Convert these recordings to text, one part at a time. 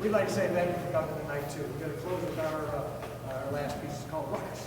we'd like to say thank you for coming tonight too. We're going to close with our last piece. It's called Ruckus.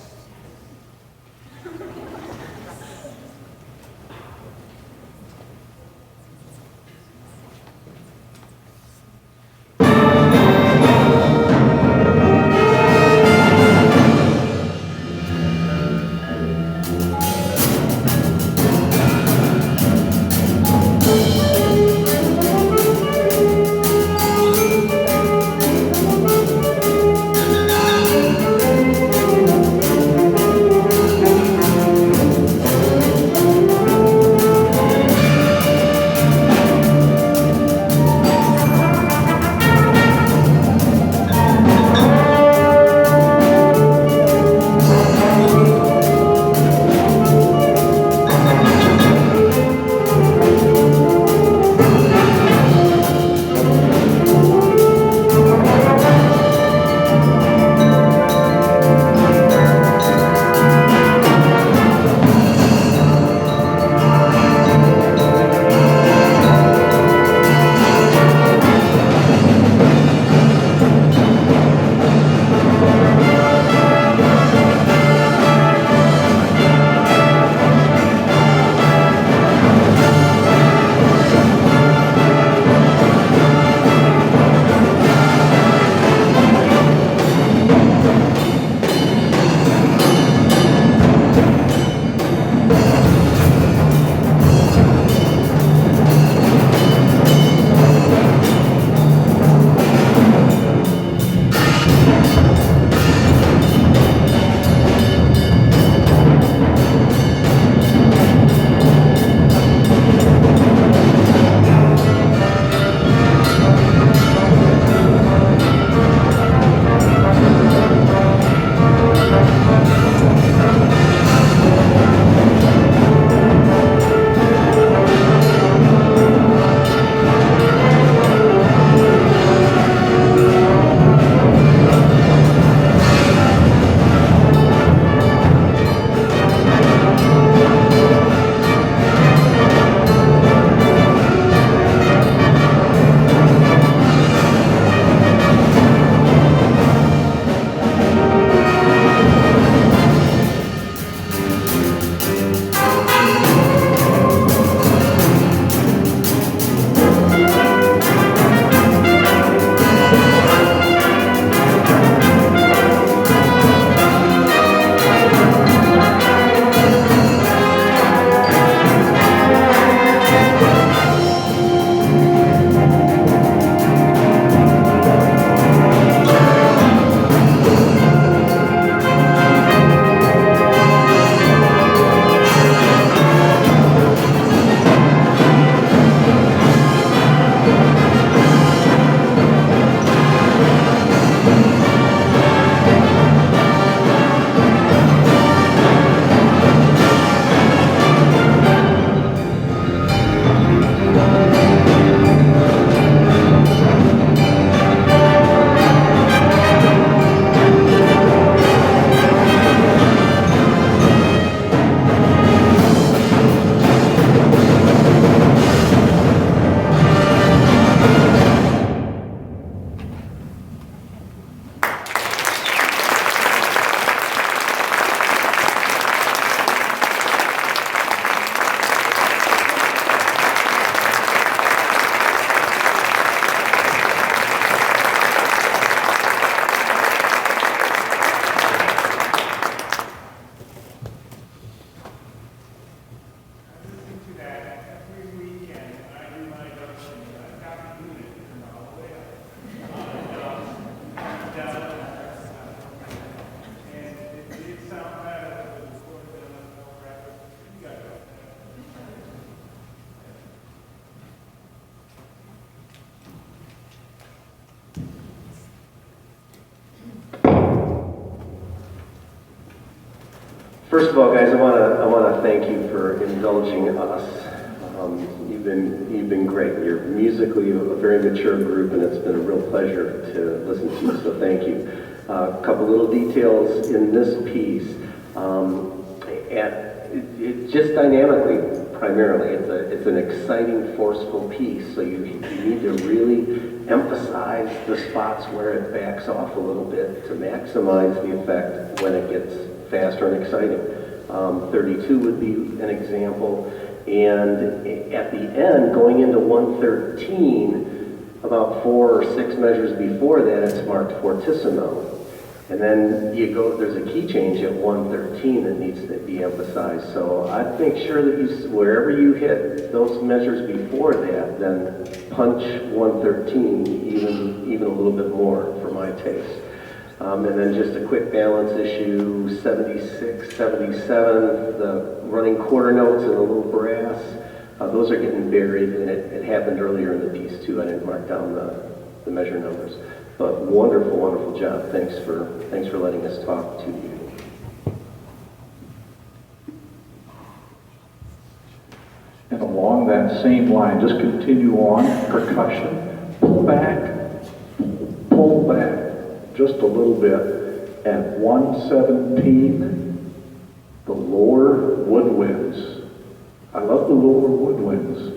First of all, guys, I want to thank you for indulging us. You've been great. You're musically a very mature group, and it's been a real pleasure to listen to you. So thank you. A couple little details in this piece. It just dynamically primarily. It's an exciting, forceful piece, so you need to really emphasize the spots where it backs off a little bit to maximize the effect when it gets faster and exciting. 32 would be an example, and at the end, going into 113, about 4 or 6 measures before that, it's marked fortissimo. And then there's a key change at 113 that needs to be emphasized. So I'd make sure that wherever you hit those measures before that, then punch 113 even a little bit more for my taste. And then just a quick balance issue, 76, 77, the running quarter notes and the little brass, those are getting buried, and it happened earlier in the piece too. I didn't mark down the measure numbers. But wonderful, wonderful job. Thanks for letting us talk to you. And along that same line, just continue on, percussion, pull back, just a little bit. At 117, the lower woodwinds. I love the lower woodwinds,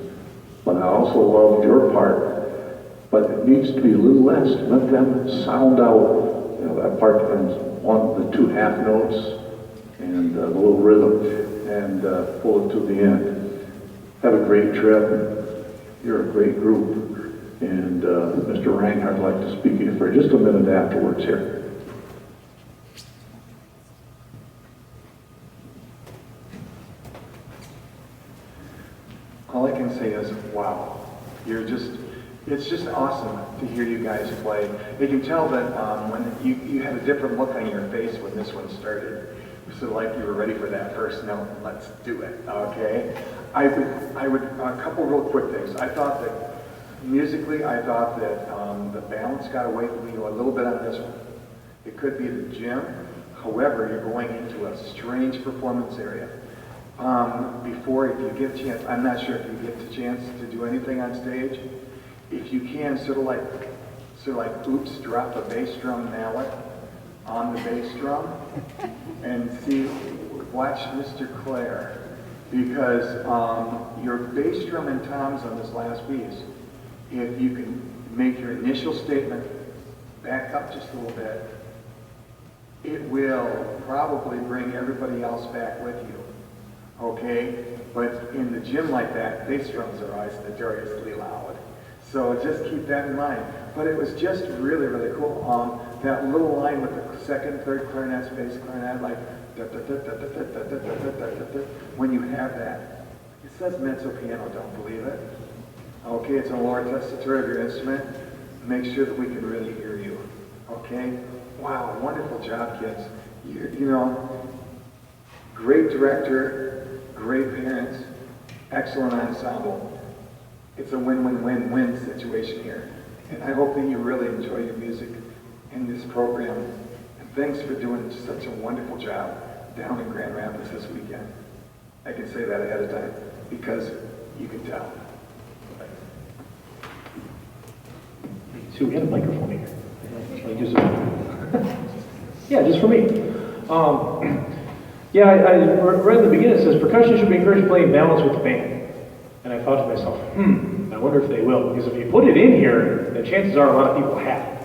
but I also love your part. But it needs to be a little less. Let them sound out. That part depends on the 2 half notes and the little rhythm, and pull it to the end. Have a great trip. You're a great group. And Mr. Reinhardt, I'd like to speak to you for just a minute afterwards here. All I can say is, wow, it's just awesome to hear you guys play. You can tell that when you had a different look on your face when this one started. So like you were ready for that first note. Let's do it, okay? I would a couple real quick things. I thought that musically, the balance got away from you a little bit on this one. It could be the gym. However, you're going into a strange performance area. Before, if you get a chance, I'm not sure if you get the chance to do anything on stage. If you can, sort of like, oops, drop a bass drum mallet on the bass drum and watch Mr. Clare, because your bass drum and toms on this last piece, if you can make your initial statement back up just a little bit, it will probably bring everybody else back with you. Okay? But in the gym like that, bass drums are always notoriously loud. So just keep that in mind. But it was just really, really cool. That little line with the second, third clarinets, bass clarinet, like when you have that. It says mezzo piano, don't believe it. Okay, it's a lower tessitura of your instrument. Make sure that we can really hear you. Okay? Wow, wonderful job, kids. You know, great director, great parents, excellent ensemble. It's a win-win-win-win situation here. And I hope that you really enjoy your music in this program. And thanks for doing such a wonderful job down in Grand Rapids this weekend. I can say that ahead of time because you can tell. So we had a microphone here. Like just yeah, just for me. Yeah, I read in the beginning, it says percussion should be encouraged to play in balance with the band. And I thought to myself, I wonder if they will. Because if you put it in here, then chances are a lot of people have it.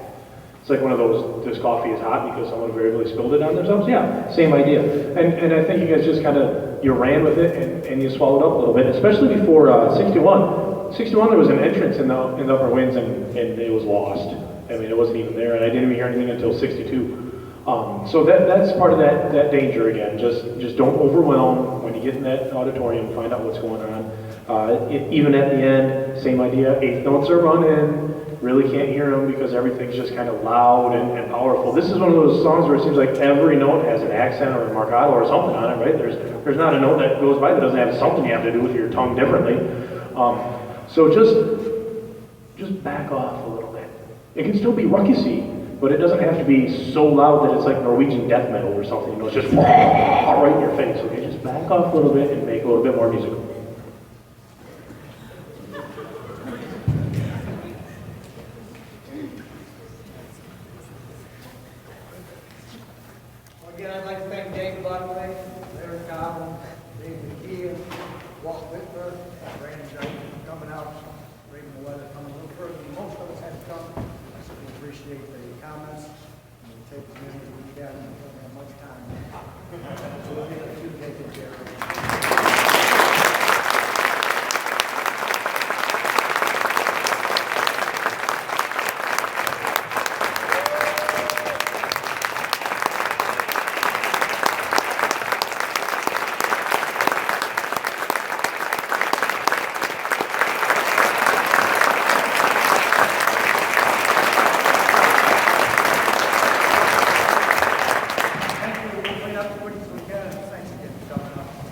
It's like one of those, this coffee is hot because someone variably spilled it on themselves. Yeah, same idea. And I think you guys just kind of, you ran with it and you swallowed up a little bit, especially before 61. 61, there was an entrance in the upper winds and it was lost. I mean, it wasn't even there, and I didn't even hear anything until 62. So that's part of that danger again. Just don't overwhelm when you get in that auditorium. Find out what's going on. Even at the end, same idea. Eighth notes are running. Really can't hear them because everything's just kind of loud and powerful. This is one of those songs where it seems like every note has an accent or a marcato or something on it, right? There's not a note that goes by that doesn't have something you have to do with your tongue differently. So just back off a little bit. It can still be ruckusy, but it doesn't have to be so loud that it's like Norwegian death metal or something. You know, it's just right in your face. Okay, just back off a little bit and make it a little bit more musical. Again, I'd like to thank Dave Buckley, Larry Cobham, Dave McKee, Walt Whitmer, welcome. I certainly appreciate the comments. And we'll take as many as we can. We don't have much time. So we'll get